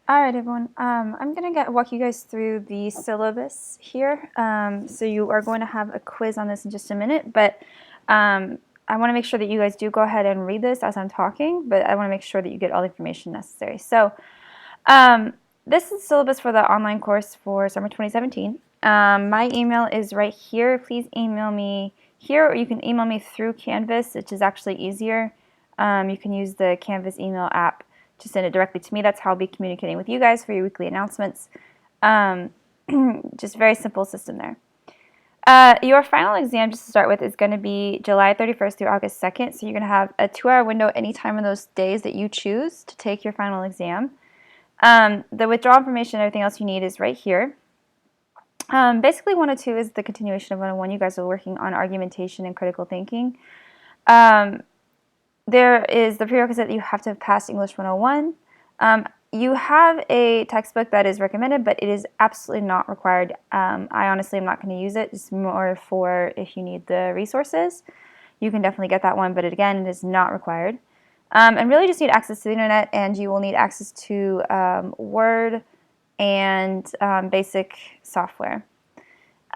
All right, everyone. I'm going to walk you guys through the syllabus here. So you are going to have a quiz on this in just a minute, but I want to make sure that you guys do go ahead and read this as I'm talking, but I want to make sure that you get all the information necessary. So this is the syllabus for the online course for summer 2017. My email is right here. Please email me here, or you can email me through Canvas, which is actually easier. You can use the Canvas email app to send it directly to me. That's how I'll be communicating with you guys for your weekly announcements. Just very simple system there. Your final exam, just to start with, is going to be July 31st through August 2nd. So you're going to have a 2-hour window anytime in those days that you choose to take your final exam. The withdrawal information and everything else you need is right here. Basically, 102 is the continuation of 101. You guys are working on argumentation and critical thinking. There is the prerequisite that you have to have passed English 101. You have a textbook that is recommended, but it is absolutely not required. I honestly am not going to use it. It's more for if you need the resources. You can definitely get that one, but again, it is not required. And really just need access to the internet, and you will need access to Word and basic software.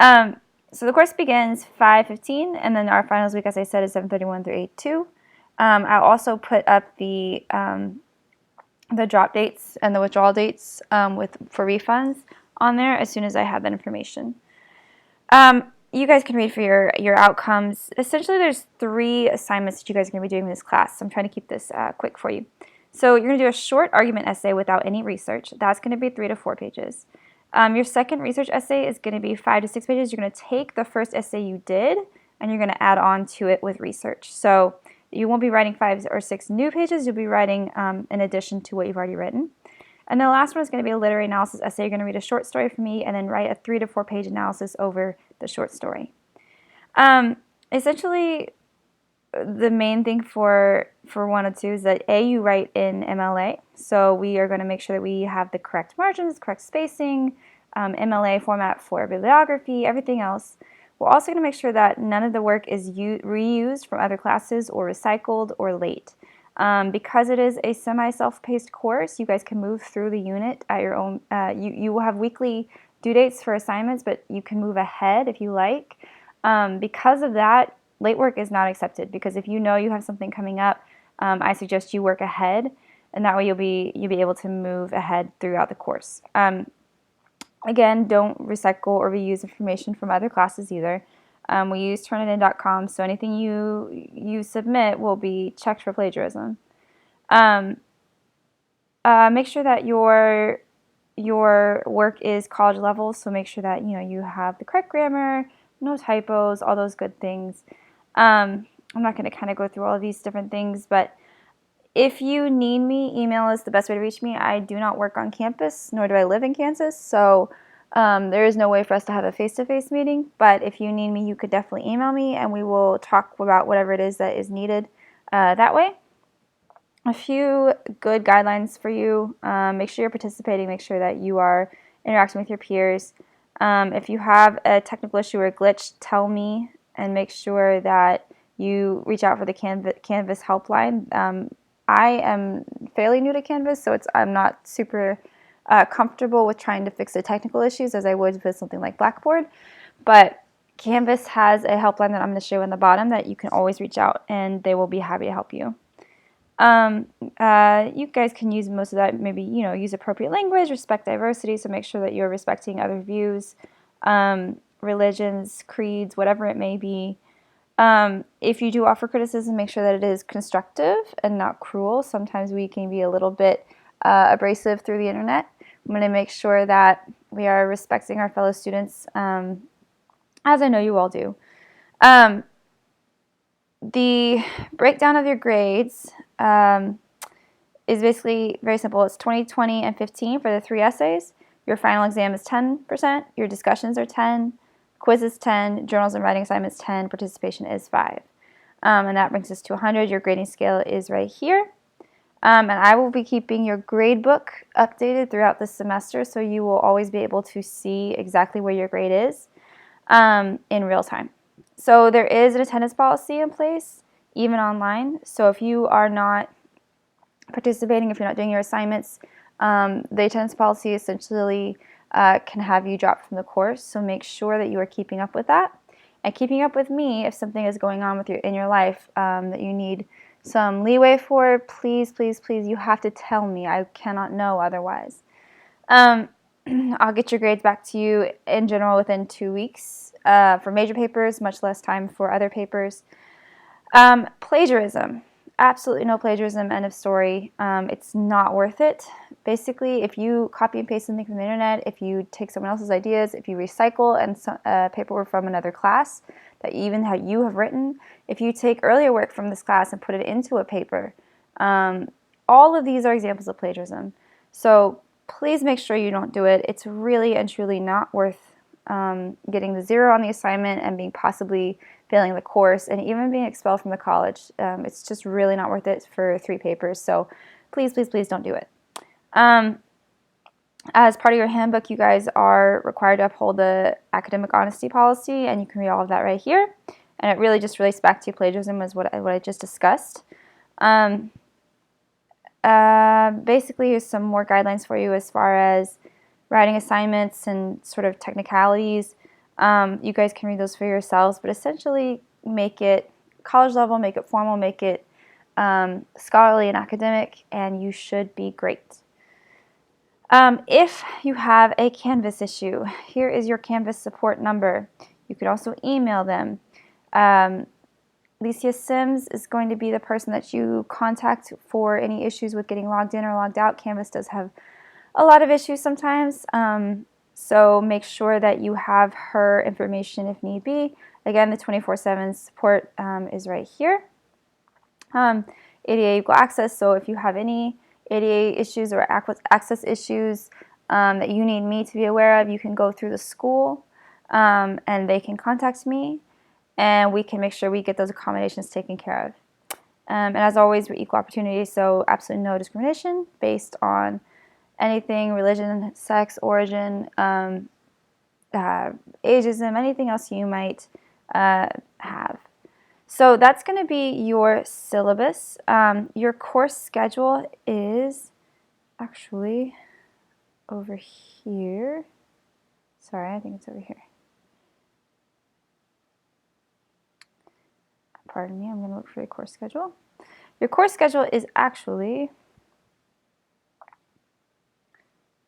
So the course begins 5:15, and then our finals week, as I said, is 7:31 through 8:02. I'll also put up the drop dates and the withdrawal dates for refunds on there as soon as I have that information. You guys can read for your outcomes. Essentially, there's 3 assignments that you guys are going to be doing in this class. So I'm trying to keep this quick for you. So you're going to do a short argument essay without any research. That's going to be 3 to 4 pages. Your second research essay is going to be 5 to 6 pages. You're going to take the first essay you did, and you're going to add on to it with research. So you won't be writing 5 or 6 new pages. You'll be writing in addition to what you've already written. And the last one is going to be a literary analysis essay. You're going to read a short story from me and then write a 3 to 4 page analysis over the short story. Essentially, the main thing for 102 is that you write in MLA. So we are going to make sure that we have the correct margins, correct spacing, MLA format for bibliography, everything else. We're also going to make sure that none of the work is reused from other classes or recycled or late. Because it is a semi-self-paced course, you guys can move through the unit at your own. You will have weekly due dates for assignments, but you can move ahead if you like. Because of that, late work is not accepted, because if you know you have something coming up, I suggest you work ahead, and that way you'll be able to move ahead throughout the course. Again, don't recycle or reuse information from other classes either. We use Turnitin.com, so anything you submit will be checked for plagiarism. Make sure that your work is college level, so make sure that you have the correct grammar, no typos, all those good things. I'm not going to kind of go through all of these different things, but if you need me, email is the best way to reach me. I do not work on campus, nor do I live in Kansas, so there is no way for us to have a face-to-face meeting, but if you need me, you could definitely email me, and we will talk about whatever it is that is needed that way. A few good guidelines for you. Make sure you're participating. Make sure that you are interacting with your peers. If you have a technical issue or a glitch, tell me, and make sure that you reach out for the Canvas helpline. I am fairly new to Canvas, so I'm not super comfortable with trying to fix the technical issues as I would with something like Blackboard. But Canvas has a helpline that I'm going to show in the bottom that you can always reach out, and they will be happy to help you. You guys can use most of that, maybe, use appropriate language, respect diversity, so make sure that you're respecting other views, religions, creeds, whatever it may be. If you do offer criticism, make sure that it is constructive and not cruel. Sometimes we can be a little bit abrasive through the internet. I'm going to make sure that we are respecting our fellow students, as I know you all do. The breakdown of your grades is basically very simple. It's 20, 20, and 15 for the 3 essays. Your final exam is 10%. Your discussions are 10. Quiz is 10. Journals and writing assignments 10. Participation is 5. And that brings us to 100. Your grading scale is right here. And I will be keeping your grade book updated throughout the semester, so you will always be able to see exactly where your grade is in real time. So there is an attendance policy in place, even online. So if you are not participating, if you're not doing your assignments, The attendance policy essentially can have you drop from the course, so make sure that you are keeping up with that. And keeping up with me, if something is going on with in your life that you need some leeway for, please, please, please, you have to tell me. I cannot know otherwise. I'll get your grades back to you in general within 2 weeks for major papers, much less time for other papers. Plagiarism. Absolutely no plagiarism, end of story. It's not worth it. Basically, if you copy and paste something from the internet, if you take someone else's ideas, if you recycle paperwork from another class that you have written, if you take earlier work from this class and put it into a paper, all of these are examples of plagiarism. So please make sure you don't do it. It's really and truly not worth getting the 0 on the assignment and being possibly failing the course and even being expelled from the college. It's just really not worth it for 3 papers. So please, please, please don't do it. As part of your handbook, you guys are required to uphold the academic honesty policy, and you can read all of that right here. And it really just relates back to plagiarism, as what I just discussed. Basically, here's some more guidelines for you as far as writing assignments and sort of technicalities. You guys can read those for yourselves, but essentially make it college level, make it formal, make it scholarly and academic, and you should be great. If you have a Canvas issue, here is your Canvas support number. You could also email them. Alicia Sims is going to be the person that you contact for any issues with getting logged in or logged out. Canvas does have a lot of issues sometimes, so make sure that you have her information if need be. Again, the 24/7 support is right here. ADA equal access, so if you have any ADA issues or access issues that you need me to be aware of, you can go through the school and they can contact me, and we can make sure we get those accommodations taken care of. And as always, we're equal opportunity, so absolutely no discrimination based on anything, religion, sex, origin, ageism, anything else you might have. So that's going to be your syllabus. Your course schedule is actually over here. Sorry, I think it's over here. Pardon me, I'm going to look for your course schedule. Your course schedule is actually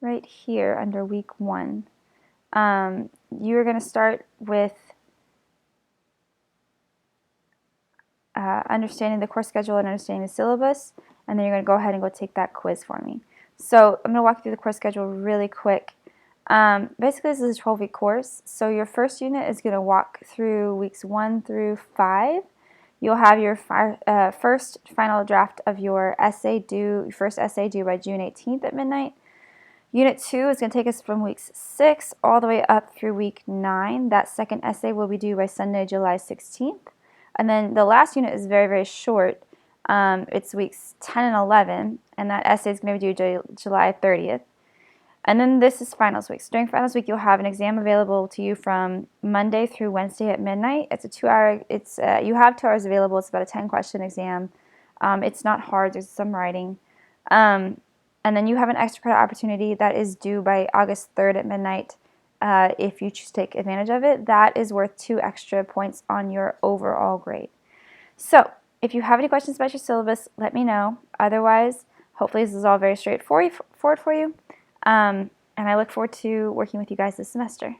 right here under week 1. You're going to start with understanding the course schedule and understanding the syllabus, and then you're going to go ahead and go take that quiz for me. So I'm going to walk you through the course schedule really quick. Basically, this is a 12-week course, so your first unit is going to walk through weeks 1 through 5. You'll have your first final draft of your first essay due by June 18th at midnight. Unit 2 is going to take us from weeks 6 all the way up through week 9. That second essay will be due by Sunday, July 16th. And then the last unit is very, very short. It's weeks 10 and 11, and that essay is going to be due July 30th. And then this is finals week. So during finals week, you'll have an exam available to you from Monday through Wednesday at midnight. It's a 2-hour. You have 2 hours available. It's about a 10-question exam. It's not hard. There's some writing. And then you have an extra credit opportunity that is due by August 3rd at midnight. If you choose to take advantage of it, that is worth 2 extra points on your overall grade. So if you have any questions about your syllabus, let me know. Otherwise, hopefully this is all very straightforward for you. And I look forward to working with you guys this semester.